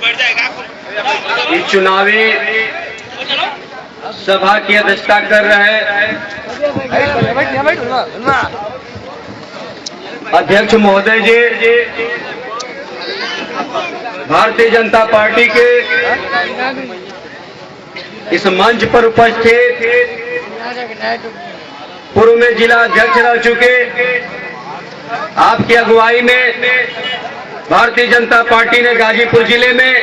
इस चुनावी सभा की अध्यक्षता कर रहे अध्यक्ष महोदय जी, भारतीय जनता पार्टी के इस मंच पर उपस्थित पूर्व में जिला अध्यक्ष रह चुके, आपकी अगुवाई में भारतीय जनता पार्टी ने गाजीपुर जिले में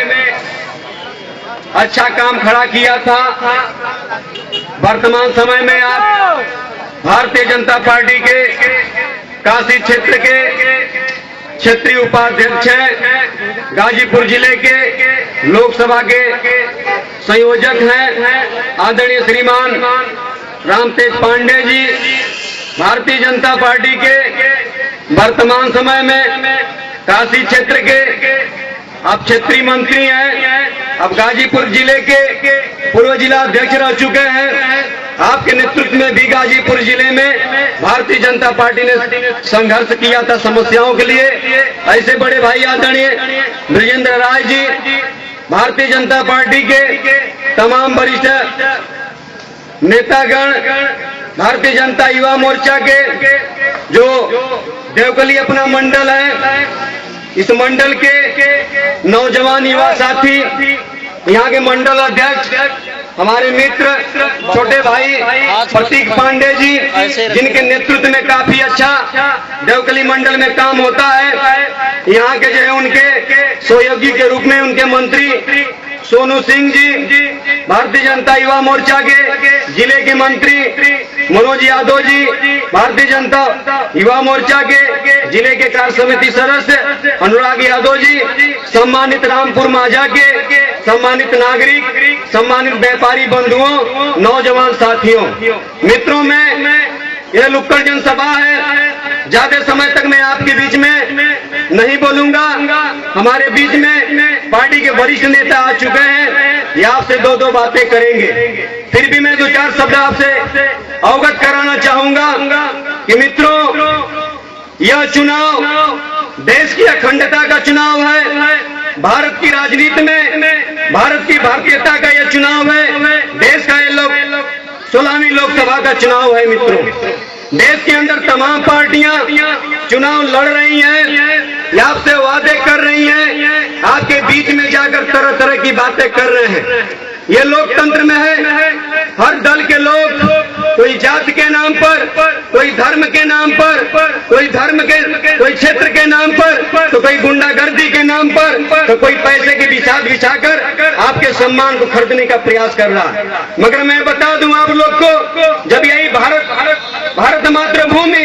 अच्छा काम खड़ा किया था। वर्तमान समय में आप भारतीय जनता पार्टी के काशी क्षेत्र के क्षेत्रीय उपाध्यक्ष हैं, गाजीपुर जिले के लोकसभा के संयोजक हैं आदरणीय श्रीमान रामतेज पांडे जी। भारतीय जनता पार्टी के वर्तमान समय में काशी क्षेत्र के आप क्षेत्रीय मंत्री हैं, अब गाजीपुर जिले के पूर्व जिला अध्यक्ष रह चुके हैं। आपके नेतृत्व में भी गाजीपुर जिले में भारतीय जनता पार्टी ने संघर्ष किया था समस्याओं के लिए। ऐसे बड़े भाई आदरणीय ब्रजेंद्र राय जी, भारतीय जनता पार्टी के तमाम वरिष्ठ नेतागण, भारतीय जनता युवा मोर्चा के जो देवकली अपना मंडल है, इस मंडल के नौजवान युवा साथी, यहाँ के मंडल अध्यक्ष हमारे मित्र छोटे भाई प्रतीक पांडे जी, जिनके नेतृत्व में काफी अच्छा देवकली मंडल में काम होता है। यहाँ के जो है उनके सहयोगी के रूप में उनके मंत्री सोनू सिंह जी, भारतीय जनता युवा मोर्चा के जिले के मंत्री मनोज यादव जी, भारतीय जनता युवा मोर्चा के जिले के कार्य समिति सदस्य अनुराग यादव जी, सम्मानित रामपुर माझा के सम्मानित नागरिक, सम्मानित व्यापारी बंधुओं, नौजवान साथियों, मित्रों, में यह नुक्कड़ जनसभा है। ज्यादा समय तक मैं आपके बीच में नहीं बोलूंगा। हमारे बीच में पार्टी के वरिष्ठ नेता आ चुके हैं, ये आपसे दो बातें करेंगे। फिर भी मैं दो चार शब्द आपसे अवगत कराना चाहूंगा कि मित्रों, यह चुनाव देश की अखंडता का चुनाव है। भारत की राजनीति में भारत की भारतीयता का यह चुनाव है। देश का ये 16वीं लोकसभा का चुनाव है। मित्रों, देश के अंदर तमाम पार्टियां चुनाव लड़ रही हैं, आपसे वादे कर रही हैं, आपके बीच में जाकर तरह तरह की बातें कर रहे हैं। ये लोकतंत्र में है, हर दल के लोग कोई जाति के नाम पर, कोई धर्म के नाम पर, कोई क्षेत्र के नाम पर, तो कोई गुंडागर्दी के नाम पर, तो कोई पैसे के बिछाकर आपके सम्मान को खरीदने का प्रयास कर रहा है। मगर मैं बता दूं आप लोग को, जब यही भारत मातृभूमि,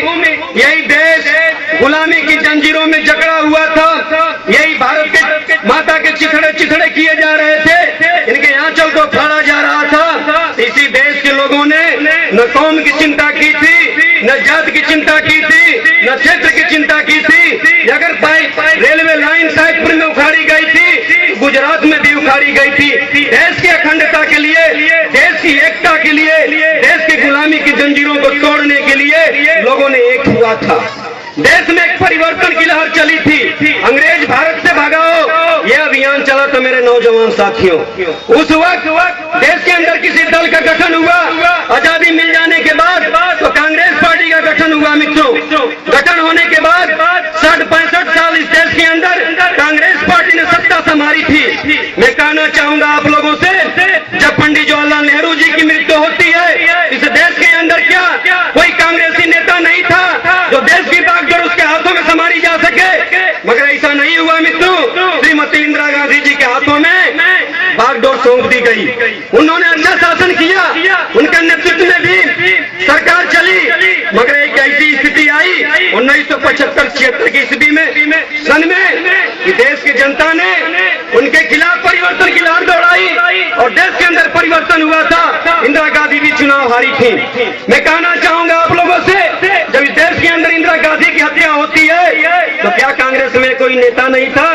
यही देश गुलामी की जंजीरों में जकड़ा हुआ था, यही भारत के माता के चिथड़े किए जा रहे थे, इनके आंचल को फाड़ा जा रहा था। इसी देश के लोगों ने न कौम की चिंता की थी, न जाति की चिंता की थी, न क्षेत्र की चिंता की थी। अगर रेलवे लाइन साइडपुर में उखाड़ी गई थी, गुजरात में भी उखाड़ी गई थी। देश की अखंडता के लिए, देश की एकता के लिए, देश की गुलामी की जंजीरों को तोड़ने के लिए लोगों ने एक हुआ था। देश में एक परिवर्तन की लहर चली थी, अंग्रेज भारत से भगाओ, यह अभियान चला था मेरे नौजवान साथियों। उस वक्त देश के अंदर किसी दल का गठन हुआ, आजादी मिल जाने के बाद तो कांग्रेस पार्टी का गठन हुआ। मित्रों, गठन होने के बाद 60-65 साल इस देश के अंदर कांग्रेस पार्टी ने सत्ता संभाली थी। मैं कहना चाहूंगा आप लोगों से, जब पंडित जवाहरलाल नेहरू जी की मृत्यु होती है, इस देश के अंदर क्या कोई कांग्रेसी नेता नहीं था जो देश की बागडोर उसके हाथों में संभाली जा सके? मगर ऐसा नहीं हुआ मित्रों। श्रीमती इंदिरा गांधी जी के हाथों में बागडोर सौंप दी गई। उन्होंने अच्छा शासन किया, उनके नेतृत्व में भी सरकार चली। मगर एक ऐसी स्थिति आई 1975-76 की स्थिति में सन में कि देश की जनता ने उनके खिलाफ परिवर्तन की लहर दौड़ाई और देश के अंदर परिवर्तन हुआ था। इंदिरा गांधी भी चुनाव हारी थी। मैं कहना चाहूंगा आप लोगों से, जब इस देश के अंदर इंदिरा गांधी की हत्या होती है तो क्या कांग्रेस में कोई नेता नहीं था?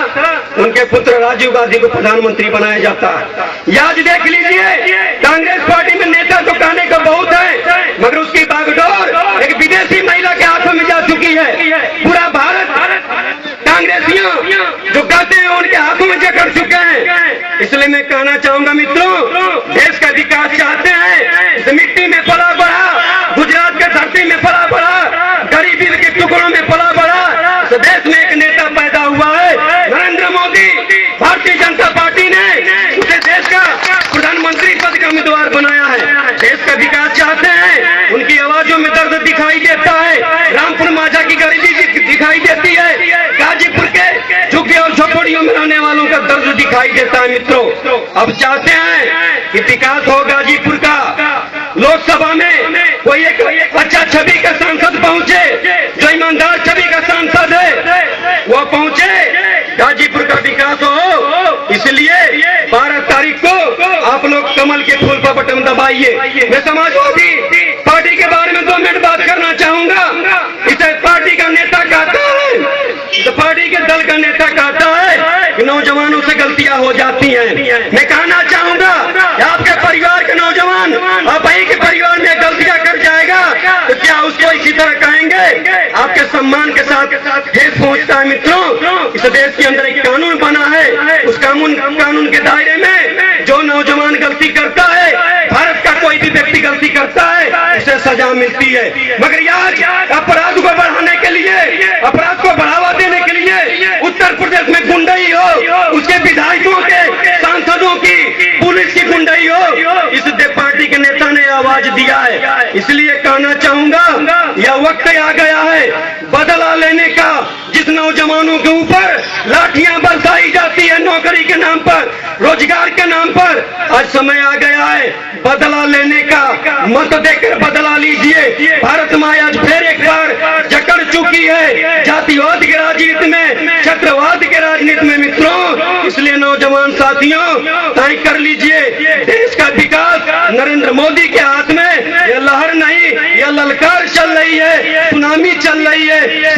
उनके पुत्र राजीव गांधी को प्रधानमंत्री बनाया जाता है। आज देख लीजिए, कांग्रेस पार्टी में नेता तो कहने का बहुत है, मगर उसकी बागडोर एक विदेशी महिला के हाथों में जा चुकी है। पूरा भारत कांग्रेसियों जो कहते हैं उनके हाथों में जकड़ चुके हैं। इसलिए मैं कहना चाहूंगा मित्रों, देश का विकास चाहते हैं, इस मिट्टी में पला बड़ा, गुजरात के धरती में पला बड़ा, गरीबी के टुकड़ों में पला बड़ा, इस देश में एक नेता पैदा हुआ है नरेंद्र मोदी। भारतीय जनता पार्टी ने उसे देश का प्रधानमंत्री पद का उम्मीदवार बनाया है। देश का विकास चाहते हैं, उनकी आवाजों में दर्द दिखाई देता है, रामपुर माझा की गरीबी दिखाई देती है, गाजीपुर के झुग्गी और झोपड़ियों में रहने वालों का दर्द दिखाई देता है। मित्रों, अब चाहते हैं कि विकास हो गाजीपुर का, लोकसभा में कोई एक अच्छा छवि का सांसद पहुंचे, जो ईमानदार छवि का सांसद है वो पहुंचे, गाजीपुर का विकास हो। इसलिए 12 तारीख को आप लोग कमल के फूल पर बटन दबाइए। मैं समाजवादी पार्टी के बारे में 2 मिनट बात करना चाहूंगा। इसे पार्टी का नेता कहता है, तो पार्टी के दल का नेता कहता है कि नौजवानों से गलतियां हो जाती हैं। मैं कहना चाहूंगा आपके परिवार के नौजवान आप वहीं के परिवार में गलतियां कर जाएगा तो क्या उसको इसी तरह कहेंगे? आपके सम्मान के साथ ठेस पहुंचता है। मित्रों, इस देश के अंदर एक कानून बना है, उस कानून के दायरे में जो नौजवान गलती करता है, भारत का कोई भी व्यक्ति गलती करता है, उसे सजा मिलती है। मगर यार, अपराध को बढ़ाने के लिए, अपराध को बढ़ावा देने के लिए उत्तर प्रदेश में गुंडई हो, उसके विधायकों के, सांसदों की, पुलिस की गुंडई हो, इस पार्टी के नेता ने आवाज दिया है। इसलिए कहना चाहूंगा यह वक्त आ गया है बदला लेने का। जिस नौजवानों के ऊपर लाठियां बरसाई जाती है नौकरी के नाम पर, रोजगार के नाम पर, आज समय आ गया है बदला लेने का। मत देकर बदला लीजिए। भारत माँ आज फिर एक बार जकड़ चुकी है जातिवाद के राजनीति में, क्षेत्रवाद के राजनीति में। मित्रों, इसलिए नौजवान साथियों तय कर लीजिए, देश का विकास नरेंद्र मोदी के हाथ में। यह लहर नहीं, यह ललकार चल रही है, सुनामी चल रही है,